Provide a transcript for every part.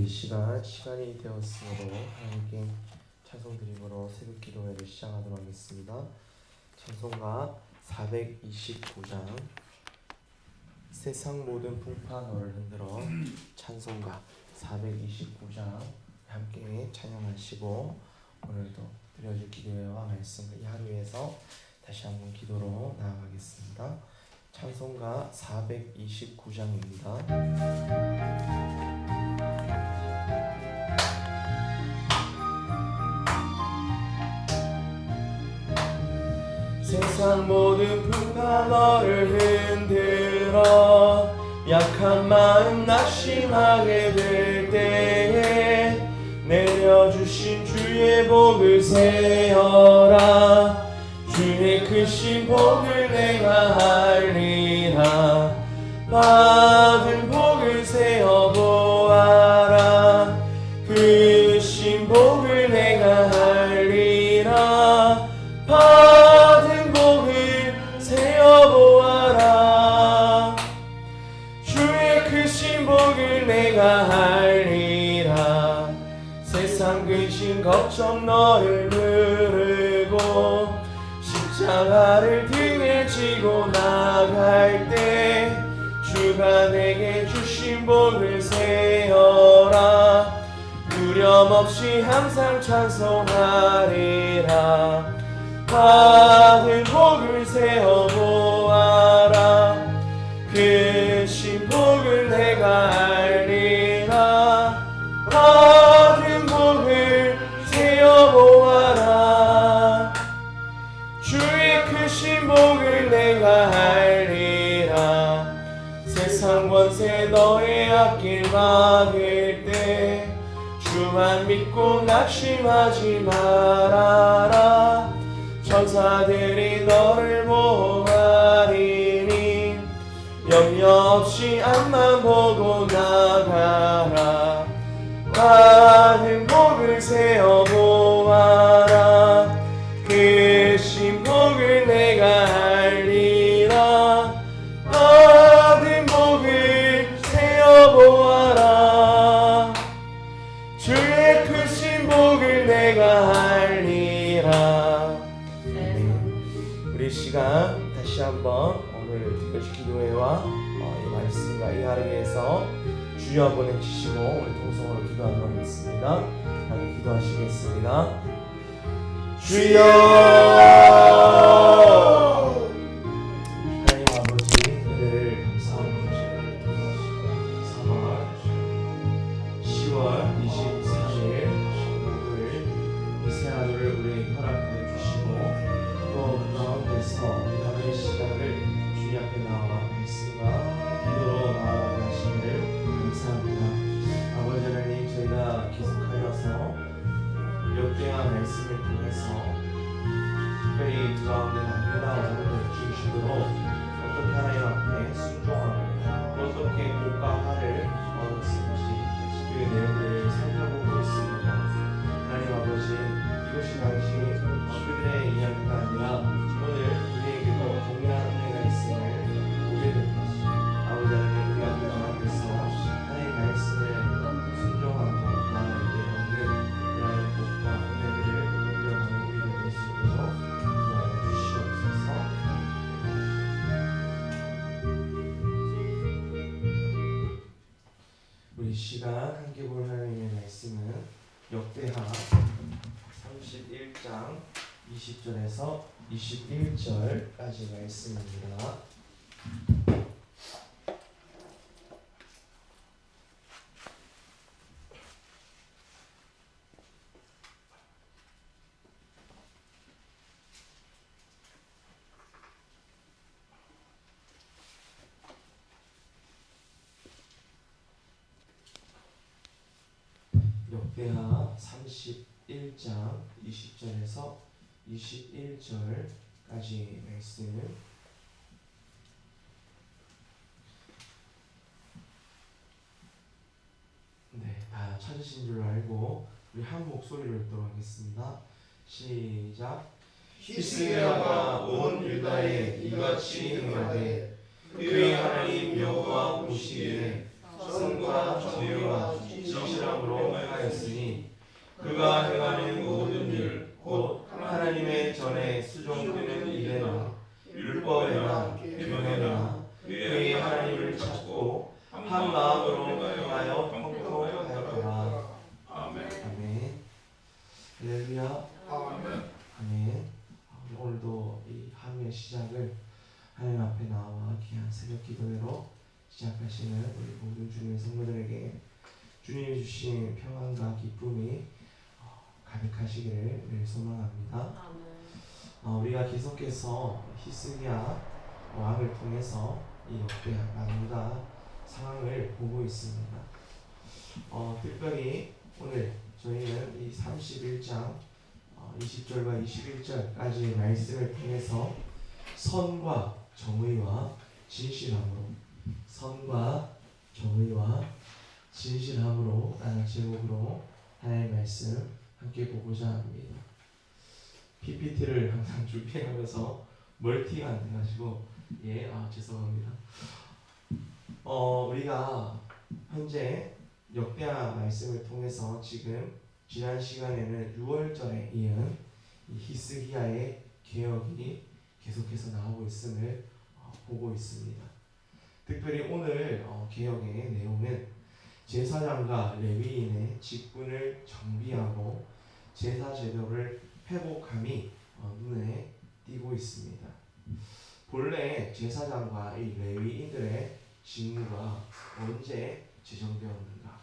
이 시간이 되었으므로 하나님께 찬송 드림으로 새벽 기도회를 시작하도록 하겠습니다. 찬송가 429장 세상 모든 풍파 너를 흔들어. 찬송가 429장 함께 찬양하시고 오늘도 드려줄 기도회와 말씀 이 하루에서 다시 한번 기도로 나아가겠습니다. 찬송가 429장입니다. 세상 모든 풍파 너를 흔들어 약한 마음 낙심하게 될 때에 내려주신 주의 복을 세어라. 주의 크신 복을 내가 알리라. 받은 복을 세어 보아라. 크신 복을 내가 알리라. 받은 복을 세어 보아라. 주의 크신 복을 내가 알리라. 세상 근심 걱정 너를 부르고 십자가를 등에 지고 나갈 때 주가 내게 주신 복을 세어라. 두려움 없이 항상 찬송하리라. 받은 복을 세어 보아라. 크신 복을 내가 알리라. 받은 복을 세어 보아라. 주의 크신 복을 내가 알리라. 세상 권세 너의 앞길 막을 때 주만 믿고 낙심하지 말아라. 천사들이 너를 보호하리니 염려 없이 앞만 보고 나가라. 받은 복을 세어 보아라. 크신 복을 내가 알리라. 받은 복을 세어 보아라. 주의 크신 복을 내가 알리라. 우리 시간 다시 한번 오늘 특별히 기도회와 이 말씀과 이 하루에서 주여 한번 해주시고 우리 동성으로 기도하도록 하겠습니다. 함께 기도하시겠습니다. 주여! 하나님 아버지 은혜를 감사합니다. 10월 23일 목요일 이 새 하루를 우리에게 허락해 주시고 또 그 가운데서 이 하루의 시간을 주님 앞에 나와 말씀과 기도로 나아가게 하심을 감사합니다. 아버지 하나님, 저희가 계속하여서 역대한 말씀을 통해서 특별히 그 가운데 남녀나 여자를 주시도록 어떻게 하나님 앞에 순종하고 어떻게 복과 화를 얻을 수 있는지 그 내용들을 살펴보고 있습니다. 하나님 아버지, 이것이 당시 그들의 이야기가 아니라 오늘 우리에게도 동일한 은혜가 있음을 보게 됩니다. 아버지 하나님, 우리가 그 가운데서 하나님의 말씀을 순종하고 나아갈 때 얻는 이러한 복과 은혜들을 누려가는 우리들 될 수 있도록 도와주시옵소서. 우리 시간 함께 볼 하나님의 말씀은 역대하 31장 20절에서 21절까지 말씀입니다. 역대하 31장 20절에서 21절까지 말씀. 다 찾으신 줄 알고 우리 한 목소리로 읽도록 하겠습니다. 시작. 히스기야가 온 유다에 이같이 응하되 그의 하나님 여호와 보시기에 선과 정의와 진실함으로 행하였으니 그가 행하는 모든 일 곧 하나님의 전에 수종되는 일에나 율법에나 계명에나 그의 하나님을 찾고 한 마음으로 행하여 형통하였더라. 아멘. 할렐루야. 아멘. 오늘도 이 하루의 시작을 하나님 앞에 나와 귀한 새벽 기도회로 시작하시는 우리 모든 주님의 성도들에게 주님이 주신 평안과 기쁨이 가득하시기를 늘 소망합니다. 우리가 계속해서 히스기야 왕을 통해서 이 역대하 남유다 상황을 보고 있습니다. 특별히 오늘 저희는 이 31장 20절과 21절까지의 말씀을 통해서 선과 정의와 진실함으로 라는 제목으로 하나님의 말씀 함께 보고자 합니다. PPT를 항상 준비하면서 멀티가 안 돼가지고 죄송합니다. 우리가 현재 역대하 말씀을 통해서 지금 지난 시간에는 6월절에 이은 이 히스기야의 개혁이 계속해서 나오고 있음을 보고 있습니다. 특별히 오늘 개혁의 내용은 제사장과 레위인의 직분을 정비하고 제사 제도를 회복함이 눈에 띄고 있습니다. 본래 제사장과 이 레위인들의 직무가 언제 제정되었는가?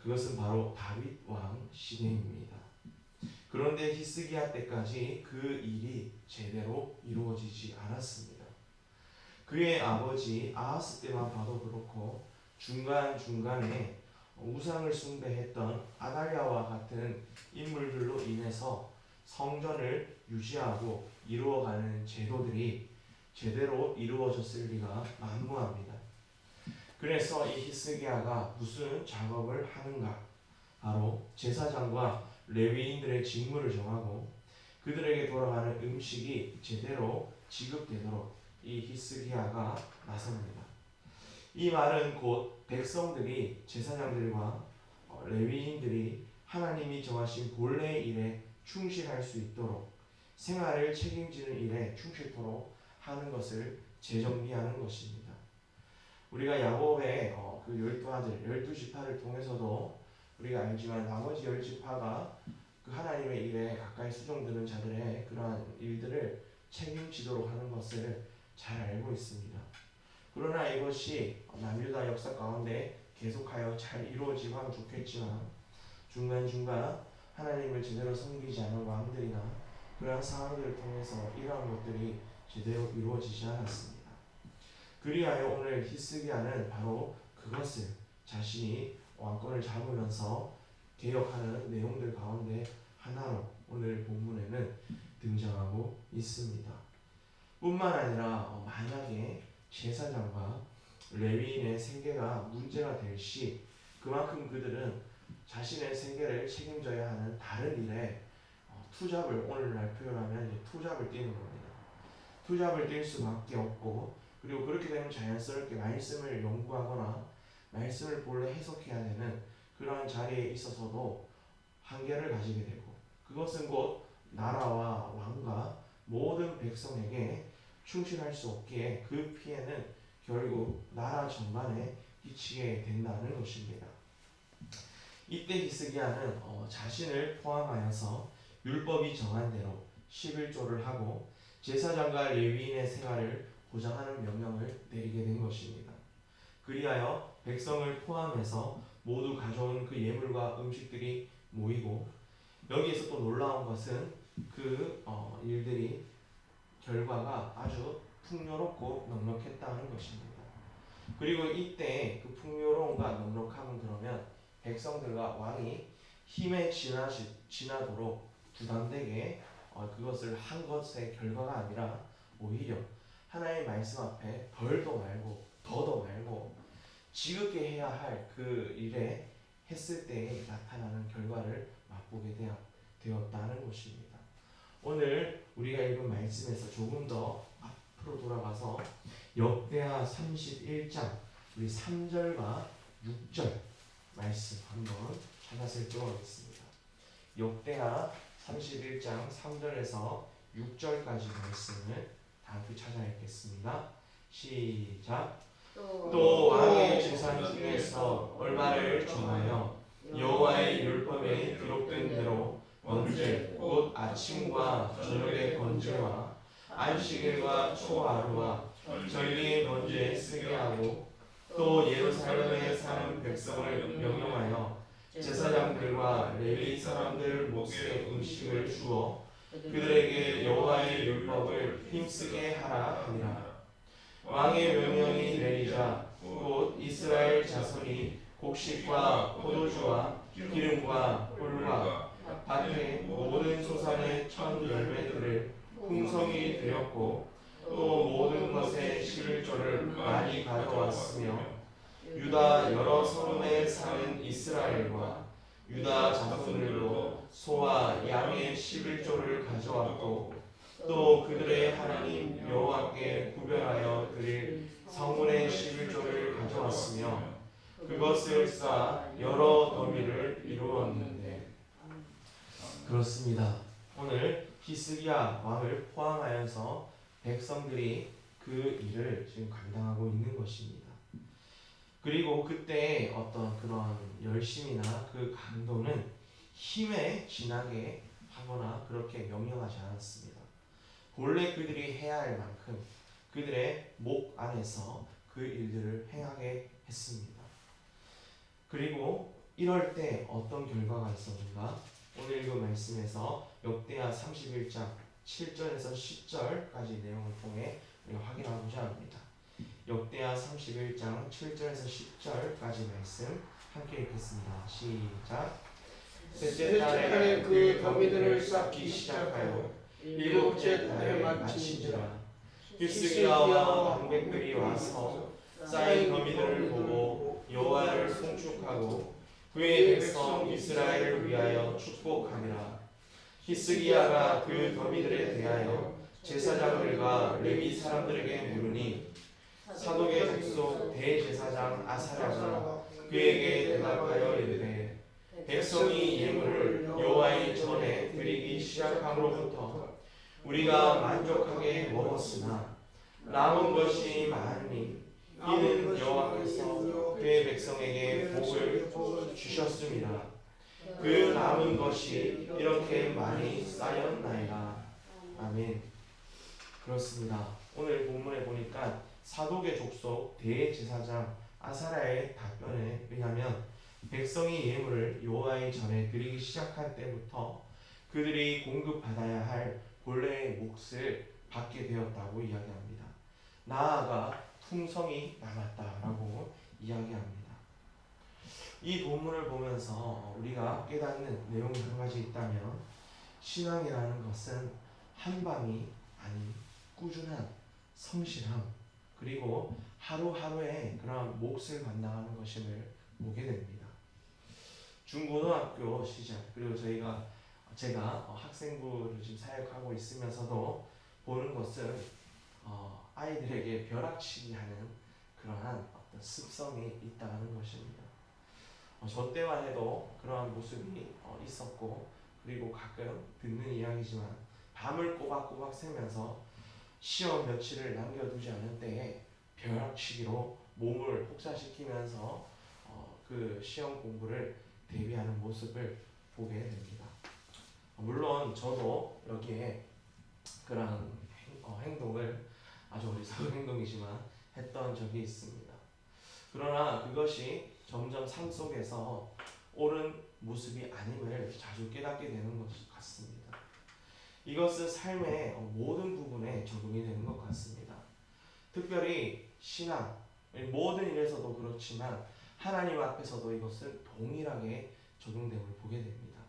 그것은 바로 다윗 왕 시대입니다. 그런데 히스기야 때까지 그 일이 제대로 이루어지지 않았습니다. 그의 아버지 아하스 때만 봐도 그렇고 중간중간에 우상을 숭배했던 아달랴와 같은 인물들로 인해서 성전을 유지하고 이루어가는 제도들이 제대로 이루어졌을 리가 만무합니다. 그래서 이 히스기야가 무슨 작업을 하는가? 바로 제사장과 레위인들의 직무를 정하고 그들에게 돌아가는 음식이 제대로 지급되도록 이 히스기야가 나섭니다. 이 말은 곧 백성들이 제사장들과 레위인들이 하나님이 정하신 본래의 일에 충실할 수 있도록 생활을 책임지는 일에 충실토록 하는 것을 재정비하는 것입니다. 우리가 야곱의 그 12아들, 12지파를 통해서도 우리가 알지만 나머지 10지파가 그 하나님의 일에 가까이 수종드는 자들의 그러한 일들을 책임지도록 하는 것을 잘 알고 있습니다. 그러나 이것이 남유다 역사 가운데 계속하여 잘 이루어지면 좋겠지만 중간중간 하나님을 제대로 섬기지 않은 왕들이나 그러한 상황들을 통해서 이러한 것들이 제대로 이루어지지 않았습니다. 그리하여 오늘 히스기야는 바로 그것을 자신이 왕권을 잡으면서 개혁하는 내용들 가운데 하나로 오늘 본문에는 등장하고 있습니다. 뿐만 아니라 만약에 제사장과 레위인의 생계가 문제가 될 시 그만큼 그들은 자신의 생계를 책임져야 하는 다른 일에 투잡을, 오늘날 표현하면 투잡을 뛰는 겁니다. 투잡을 뛸 수밖에 없고, 그리고 그렇게 되면 자연스럽게 말씀을 연구하거나 말씀을 본래 해석해야 되는 그러한 자리에 있어서도 한계를 가지게 되고, 그것은 곧 나라와 왕과 모든 백성에게 충실할 수 없기에 그 피해는 결국 나라 전반에 끼치게 된다는 것입니다. 이때 히스기야는 자신을 포함하여서 율법이 정한 대로 11조를 하고 제사장과 레위인의 생활을 보장하는 명령을 내리게 된 것입니다. 그리하여 백성을 포함해서 모두 가져온 그 예물과 음식들이 모이고, 여기에서 또 놀라운 것은 그 일들이 결과가 아주 풍요롭고 넉넉했다는 것입니다. 그리고 이때 그 풍요로움과 넉넉함은 그러면 백성들과 왕이 힘에 지나도록 부담되게 그것을 한 것의 결과가 아니라 오히려 하나님의 말씀 앞에 덜도 말고 더도 말고 지극히 해야 할 그 일에 했을 때에 나타나는 결과를 맛보게 되었다는 것입니다. 오늘 우리가 읽은 말씀에서 조금 더 앞으로 돌아가서 역대하 31장 우리 3절과 6절 말씀 한번 찾아 살펴보도록 하겠습니다. 역대하 31장 3절에서 6절까지 말씀을 다 함께 찾아 읽겠습니다. 시작. 또 왕의 재산 중에서 얼마를 정하여 여호와의 율법에 기록된 대로 번제 곧 아침과 저녁의 번제와 안식일과 초하루와 절기의 번제에 쓰게 하고 또 예루살렘에 사는 백성을 명령하여 제사장들과 레위 사람들 몫의 음식을 주어 그들에게 여호와의 율법을 힘쓰게 하라 하니라. 왕의 명령이 내리자 곧 이스라엘 자손이 곡식과 포도주와 기름과 꿀과 밭의 모든 소산의 첫 열매들을 풍성히 드렸고 또 모든 것의 11조를 많이 가져왔으며 유다 여러 성읍에 사는 이스라엘과 유다 자손들도 소와 양의 11조를 가져왔고 또 그들의 하나님 여호와께 구별하여 드릴 성문의 11조를 가져왔으며 그것을 쌓아 여러 더미를 이루었는데. 그렇습니다. 오늘 히스기야 왕을 포함하여서 백성들이 그 일을 지금 감당하고 있는 것입니다. 그리고 그때의 어떤 그런 열심이나 그 강도는 힘에 지나게 하거나 그렇게 명령하지 않았습니다. 본래 그들이 해야 할 만큼 그들의 목 안에서 그 일들을 행하게 했습니다. 그리고 이럴 때 어떤 결과가 있었는가? 오늘 읽은 말씀에서 역대하 31장 7절에서 10절까지 내용을 통해 우리가 확인하고자 합니다. 역대하 31장 7절에서 10절까지 말씀 함께 읽겠습니다. 시작. 셋째 달에 그 더미들을 쌓기 시작하여 일곱째 달에 마치니라. 히스기야와 방백들이 와서 쌓인 더미들을 보고 여호와를 송축하고 그의 백성 이스라엘을 위하여 축복하니라. 히스기야가 그 더미들에 대하여 제사장들과 레위 사람들에게 물으니 사독의 족속 대제사장 아사랴가 그에게 대답하여 이르되 백성이 예물을 여호와의 전에 드리기 시작함으로부터 우리가 만족하게 먹었으나 남은 것이 많으니 이는 여호와께서 그의 백성에게 복을 주셨습니다. 그 남은 것이 이렇게 많이 쌓였나이다. 아멘. 그렇습니다. 오늘 본문에 보니까 사독의 족속 대제사장 아사랴의 답변에 의하면 백성이 예물을 여호와의 전에 드리기 시작할 때부터 그들이 공급받아야 할 본래의 몫을 받게 되었다고 이야기합니다. 나아가 풍성이 남았다라고 이야기합니다. 이 본문을 보면서 우리가 깨닫는 내용이 한 가지 있다면 신앙이라는 것은 한밤이 아닌 꾸준한 성실함 그리고 하루하루의 그런 몫을 감당하는 것임을 보게 됩니다. 중고등학교 시절 그리고 제가 학생부를 지금 사역하고 있으면서도 보는 것은 아이들에게 벼락치기 하는 그러한 어떤 습성이 있다는 것입니다. 저 때만 해도 그러한 모습이 있었고 그리고 가끔 듣는 이야기지만 밤을 꼬박꼬박 새면서 시험 며칠을 남겨두지 않은 때에 벼락치기로 몸을 혹사시키면서 그 시험 공부를 대비하는 모습을 보게 됩니다. 물론 저도 여기에 그런 행동을 아주 어리석은 행동이지만 했던 적이 있습니다. 그러나 그것이 점점 삶 속에서 옳은 모습이 아님을 자주 깨닫게 되는 것 같습니다. 이것은 삶의 모든 부분에 적용이 되는 것 같습니다. 특별히 신앙, 모든 일에서도 그렇지만 하나님 앞에서도 이것은 동일하게 적용됨을 보게 됩니다.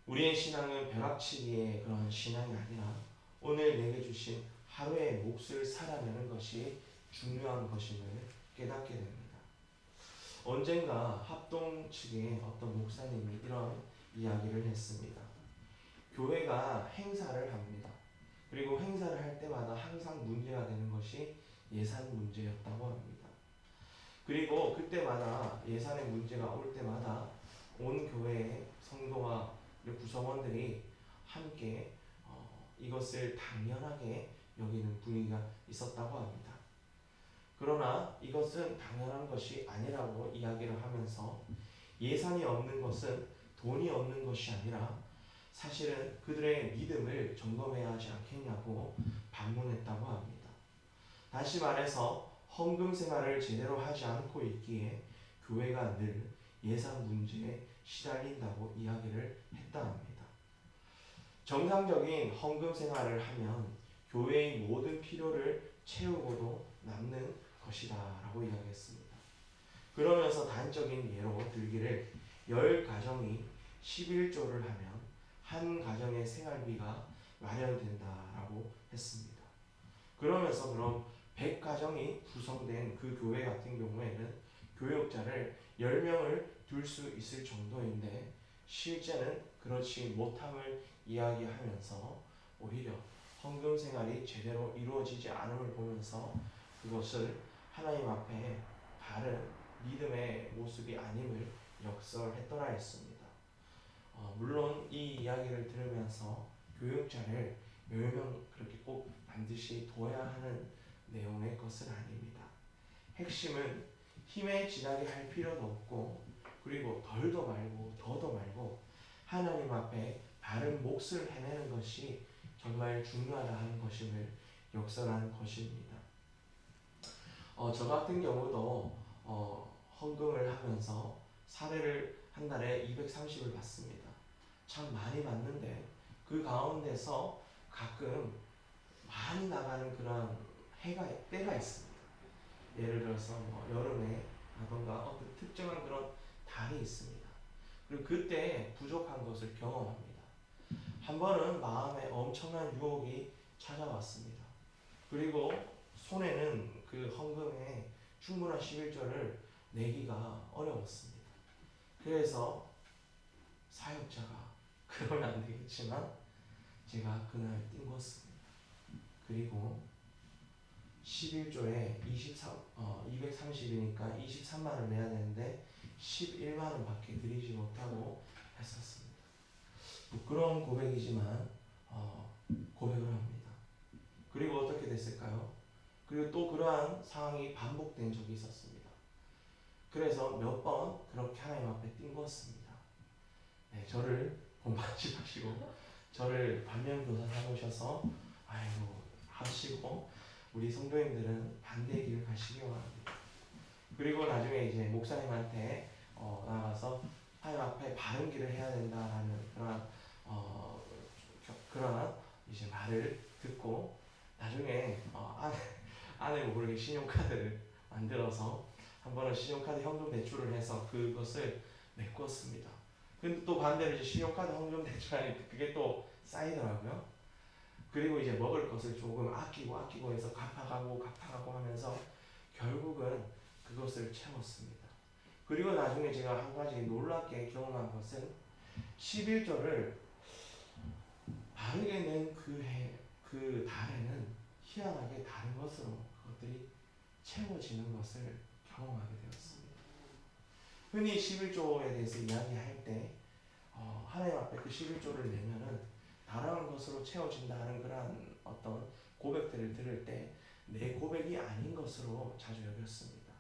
우리의 신앙은 벼락치기의 그런 신앙이 아니라 오늘 내게 주신 하루의 몫을 살아내는 것이 중요한 것임을 깨닫게 됩니다. 언젠가 합동 측의 어떤 목사님이 이런 이야기를 했습니다. 교회가 행사를 합니다. 그리고 행사를 할 때마다 항상 문제가 되는 것이 예산 문제였다고 합니다. 그리고 그때마다 예산의 문제가 올 때마다 온 교회의 성도와 구성원들이 함께 이것을 당연하게 여기는 분위기가 있었다고 합니다. 그러나 이것은 당연한 것이 아니라고 이야기를 하면서 예산이 없는 것은 돈이 없는 것이 아니라 사실은 그들의 믿음을 점검해야 하지 않겠냐고 반문했다고 합니다. 다시 말해서 헌금 생활을 제대로 하지 않고 있기에 교회가 늘 예산 문제에 시달린다고 이야기를 했다 합니다. 정상적인 헌금 생활을 하면 교회의 모든 필요를 채우고도 남는 것이다 라고 이야기했습니다. 그러면서 단적인 예로 들기를 10가정이 11조를 하면 한 가정의 생활비가 마련된다라고 했습니다. 그러면서 그럼 100가정이 구성된 그 교회 같은 경우에는 교역자를 10명을 둘 수 있을 정도인데 실제는 그렇지 못함을 이야기하면서 오히려 헌금 생활이 제대로 이루어지지 않음을 보면서 그것을 하나님 앞에 다른 믿음의 모습이 아님을 역설했더라 했습니다. 물론 이 이야기를 들으면서 교역자를 10명 그렇게 꼭 반드시 둬야 하는 내용의 것은 아닙니다. 핵심은 힘에 지나게 할 필요도 없고 그리고 덜도 말고 더도 말고 하나님 앞에 바른 몫을 해내는 것이 정말 중요하다 하는 것임을 역설하는 것입니다. 저 같은 경우도 헌금을 하면서 사례를 한 달에 230을 받습니다. 참 많이 받는데 그 가운데서 가끔 많이 나가는 그런 때가 있습니다. 예를 들어서 여름에 라던가 어떤 특정한 그런 달이 있습니다. 그리고 그때 부족한 것을 경험합니다. 한 번은 마음에 엄청난 유혹이 찾아왔습니다. 그리고 손에는 그 헌금에 충분한 11조를 내기가 어려웠습니다. 그래서 사역자가 그러면 안 되겠지만 제가 그날 띵었습니다. 그리고 11조에 230이니까 23만 원 내야 되는데 11만 원밖에 드리지 못하고 했었습니다. 부끄러운 고백이지만 고백을 합니다. 그리고 어떻게 됐을까요? 그리고 또 그러한 상황이 반복된 적이 있었습니다. 그래서 몇 번 그렇게 하나님 앞에 띵었습니다. 네, 저를 본받지 마시고 저를 반면교사 삼으셔서 아이고 하시고 우리 성도님들은 반대의 길을 가시기 원합니다. 그리고 나중에 이제 목사님한테 나가서 하나님 앞에 바른 길을 해야 된다라는 그런 이제 말을 듣고 나중에 아내가 모르게 신용카드를 만들어서 한 번은 신용카드 현금 대출을 해서 그것을 메꿨습니다. 근데 또 반대로 이제 신용카드 현금 대출하니까 그게 또 쌓이더라고요. 그리고 이제 먹을 것을 조금 아끼고 해서 갚아가고 하면서 결국은 그것을 채웠습니다. 그리고 나중에 제가 한 가지 놀랍게 경험한 것은 11조를 바르게 낸 그 달에는 희한하게 다른 것으로 그것들이 채워지는 것을 경험하게 되었습니다. 흔히 11조에 대해서 이야기할 때 하나님 앞에 그 11조를 내면은 다른 것으로 채워진다는 그런 어떤 고백들을 들을 때 내 고백이 아닌 것으로 자주 여겼습니다.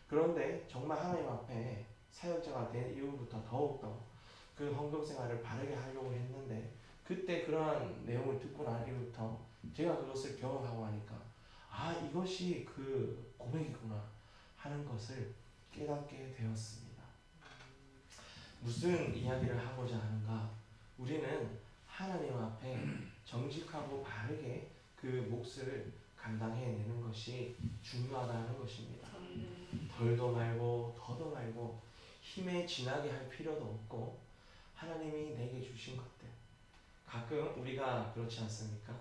그런데 정말 하나님 앞에 사역자가 된 이후부터 더욱더 그 헌금 생활을 바르게 하려고 했는데 그때 그러한 내용을 듣고 난 이후부터 제가 그것을 경험하고 하니까 이것이 그 고백이구나 하는 것을 깨닫게 되었습니다. 무슨 이야기를 하고자 하는가? 우리는 하나님 앞에 정직하고 바르게 그 몫을 감당해내는 것이 중요하다는 것입니다. 덜도 말고 더도 말고 힘에 지나게 할 필요도 없고 하나님이 내게 주신 것들 가끔 우리가 그렇지 않습니까?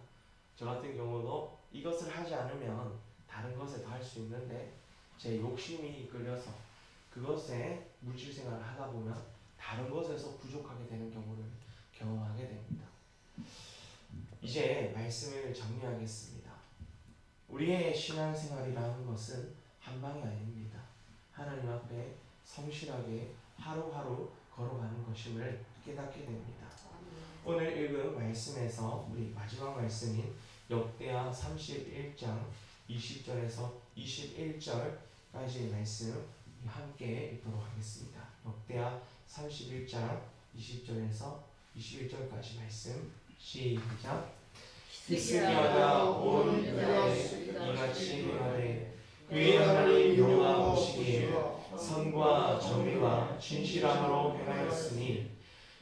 저 같은 경우도 이것을 하지 않으면 다른 것에 더 할 수 있는데 제 욕심이 이끌려서 그것에 물질 생활을 하다 보면 다른 것에서 부족하게 되는 경우를 경험하게 됩니다. 이제 말씀을 정리하겠습니다. 우리의 신앙생활이라는 것은 한 방이 아닙니다. 하나님 앞에 성실하게 하루하루 걸어가는 것임을 깨닫게 됩니다. 오늘 읽은 말씀에서 우리 마지막 말씀인 역대하 31장 20절에서 21절까지의 말씀 함께 읽도록 하겠습니다. 역대하 31장 20절에서 21절까지 말씀 시작. 히스기야가 온 유다에 이같이 행하되 그의 하나님 여호와 보시기에 선과 정의와 진실함으로 행하였으니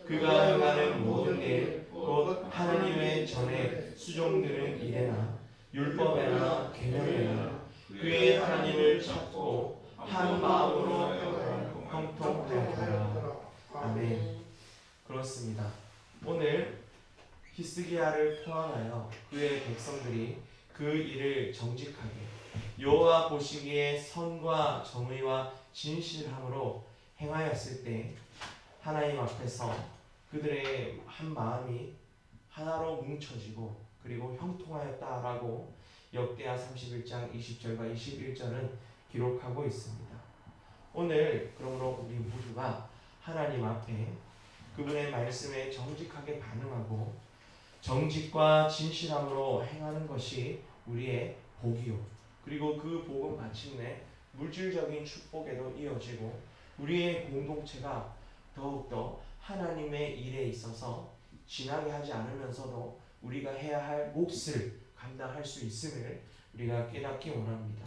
그가 행하는 모든 일 곧 하나님의 전에 수종드는 일에나 율법에나 계명에나 그의 하나님을 찾고 한 마음으로 형통하였더라. 아멘. 그렇습니다. 오늘 히스기야를 포함하여 그의 백성들이 그 일을 정직하게 여호와 보시기에 선과 정의와 진실함으로 행하였을 때 하나님 앞에서 그들의 한 마음이 하나로 뭉쳐지고 그리고 형통하였다라고 역대하 31장 20절과 21절은 기록하고 있습니다. 오늘 그러므로 우리 모두가 하나님 앞에 그분의 말씀에 정직하게 반응하고 정직과 진실함으로 행하는 것이 우리의 복이요. 그리고 그 복은 마침내 물질적인 축복에도 이어지고 우리의 공동체가 더욱더 하나님의 일에 있어서 지나게 하지 않으면서도 우리가 해야 할 몫을 감당할 수 있음을 우리가 깨닫기 원합니다.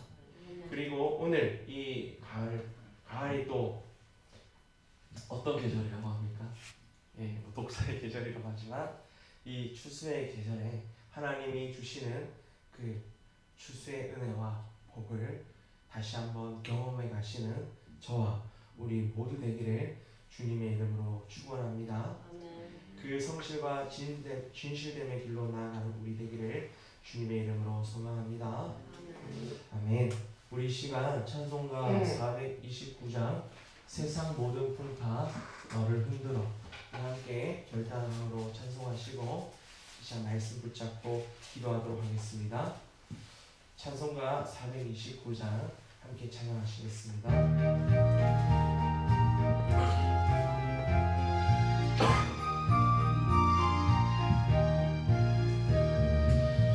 그리고 오늘 이 가을이 또 어떤 계절이라고 합니까? 예, 독사의 계절이라고 하지만 이 추수의 계절에 하나님이 주시는 그 추수의 은혜와 복을 다시 한번 경험해 가시는 저와 우리 모두 되기를 주님의 이름으로 축원합니다. 그 성실과 진실됨의 길로 나아가는 우리 되기를 주님의 이름으로 소망합니다. 아멘. 우리 시간 찬송가 429장 세상 모든 풍파 너를 흔들어 함께 결단으로 찬송하시고 다시 한 말씀 붙잡고 기도하도록 하겠습니다. 찬송가 429장 함께 찬양하시겠습니다.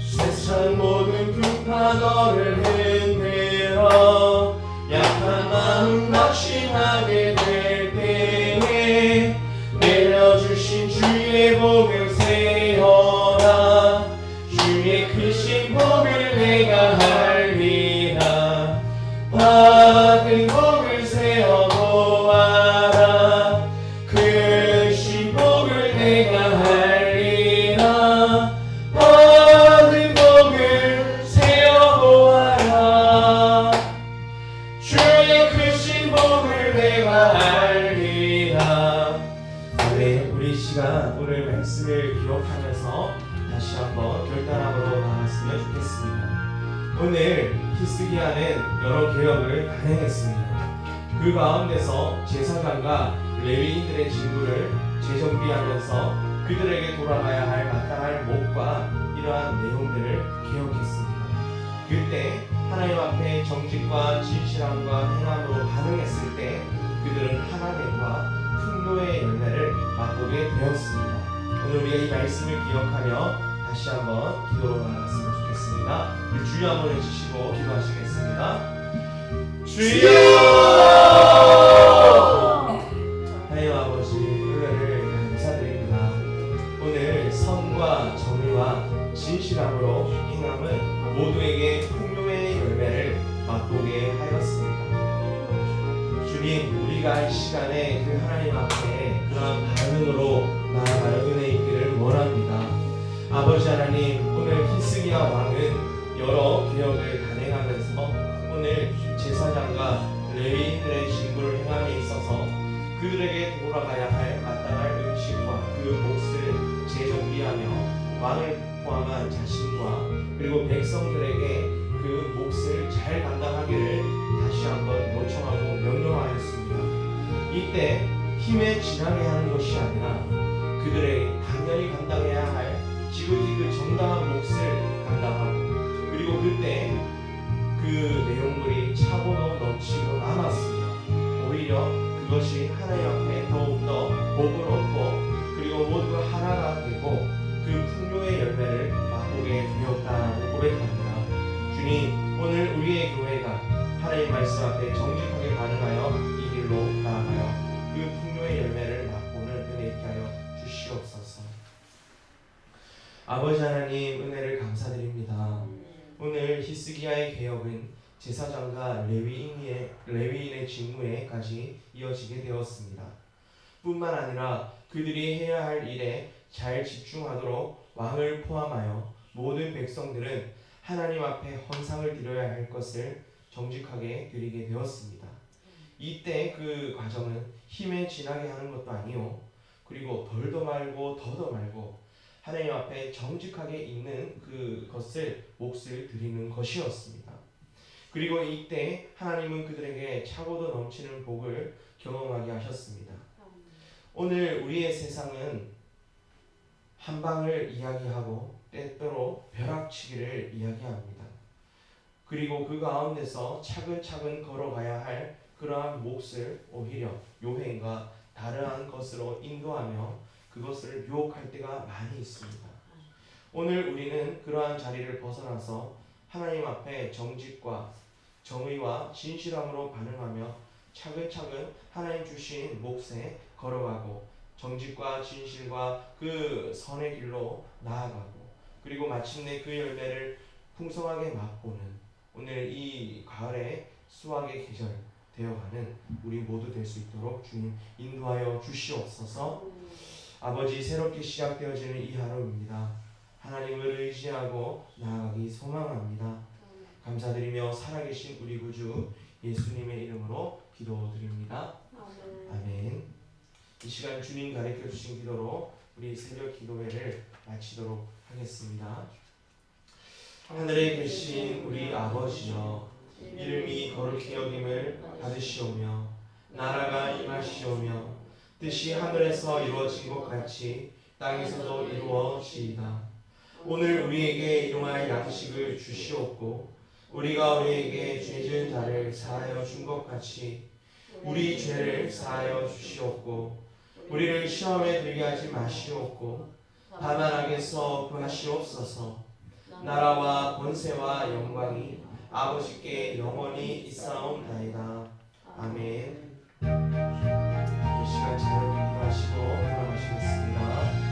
세상 모든 풍파 너를 흔들어 약한 마음 낙심하게 될 때에 내려주신 주의 복을 세어라. 주의 크신 복을 내가 알리라. 받은 복을 세어보아라. 크신 복을 내가 알리라. 받은 복을 세어보아라. 주의 크신 복을 내가 알리라. 네, 우리 시간 오늘 말씀을 기억하면서 다시 한번 결단함으로 나갔으면 좋겠습니다. 오늘 히스기야는 여러 개혁을 단행했습니다. 그 가운데서 제사장과 레위인들의 직무를 재정비하면서 그들에게 돌아가야 할 마땅할 몫과 이러한 내용들을 개혁했습니다. 그때 하나님 앞에 정직과 진실함과 행함으로 반응했을 때 그들은 하나님과 풍요의 열매를 맛보게 되었습니다. 오늘 우리가 이 말씀을 기억하며 다시 한번 기도로 나갔으면 좋겠습니다. 우리 주여 한번 해주시고 기도하시겠습니다. 주여! 하나님 아버지 은혜를 감사드립니다. 오늘 선과 정의와 진실함으로 행함은 모두에게 풍요의 열매를 맛보게 하였습니다. 주님, 우리가 이 시간에 그 하나님 앞에 그러한 반응으로 나아가는 은혜 있기를 원합니다. 아버지 하나님, 오늘 히스기야 왕은 여러 개혁을 단행하면서 오늘 제사장과 레위인들의 직무를 행함에 있어서 그들에게 돌아가야 할 마땅할 음식과 그 몫을 재정비하며 왕을 포함한 자신과 그리고 백성들에게 그 몫을 잘 감당하기를 다시 한번 요청하고 명령하였습니다. 이때 힘에 지나게 하는 것이 아니라 그들의 당연히 감당해야 할 지극히 그 정당한 몫을 감당하고 그리고 그때 그 내용물이 차고도 넘치고 남았습니다. 고백합니다. 주님, 오늘 우리의 교회가 하나님 말씀 앞에 정직하게 반응하여 이 길로 나아가요 그 풍요의 열매를 맛보는 은혜 있게 하여 주시옵소서. 아버지 하나님, 은혜를 감사드립니다. 오늘 히스기야의 개혁은 제사장과 레위인의 직무에까지 이어지게 되었습니다. 뿐만 아니라 그들이 해야 할 일에 잘 집중하도록 왕을 포함하여 모든 백성들은 하나님 앞에 헌상을 드려야 할 것을 정직하게 드리게 되었습니다. 이때 그 과정은 힘에 지나게 하는 것도 아니요, 그리고 덜도 말고 더도 말고 하나님 앞에 정직하게 있는 그것을 몫을 드리는 것이었습니다. 그리고 이때 하나님은 그들에게 차고도 넘치는 복을 경험하게 하셨습니다. 오늘 우리의 세상은 한방을 이야기하고 때때로 벼락치기를 이야기합니다. 그리고 그 가운데서 차근차근 걸어가야 할 그러한 몫을 오히려 요행과 다른 것으로 인도하며 그것을 유혹할 때가 많이 있습니다. 오늘 우리는 그러한 자리를 벗어나서 하나님 앞에 정직과 정의와 진실함으로 반응하며 차근차근 하나님 주신 몫에 걸어가고 정직과 진실과 그 선의 길로 나아가고 그리고 마침내 그 열매를 풍성하게 맛보는 오늘 이 가을의 수확의 계절 되어가는 우리 모두 될 수 있도록 주님 인도하여 주시옵소서. 아버지, 새롭게 시작되어지는 이 하루입니다. 하나님을 의지하고 나아가기 소망합니다. 감사드리며 살아계신 우리 구주 예수님의 이름으로 기도드립니다. 아멘. 이 시간 주님 가르쳐 주신 기도로 우리 새벽 기도회를 마치도록 하겠습니다. 하늘에 계신 우리 아버지여, 이름이 거룩히 여김을 받으시오며 나라가 임하시오며 뜻이 하늘에서 이루어진 것 같이 땅에서도 이루어지이다. 오늘 우리에게 일용할 양식을 주시옵고 우리가 우리에게 죄 지은 자를 사하여 준 것 같이 우리 죄를 사하여 주시옵고 우리를 시험에 들게 하지 마시옵고 다만 악에서 구하시옵소서. 나라와 권세와 영광이 아버지께 영원히 있사옵나이다. 아멘. 이 시간 자유롭게 기도하시고 돌아가시겠습니다.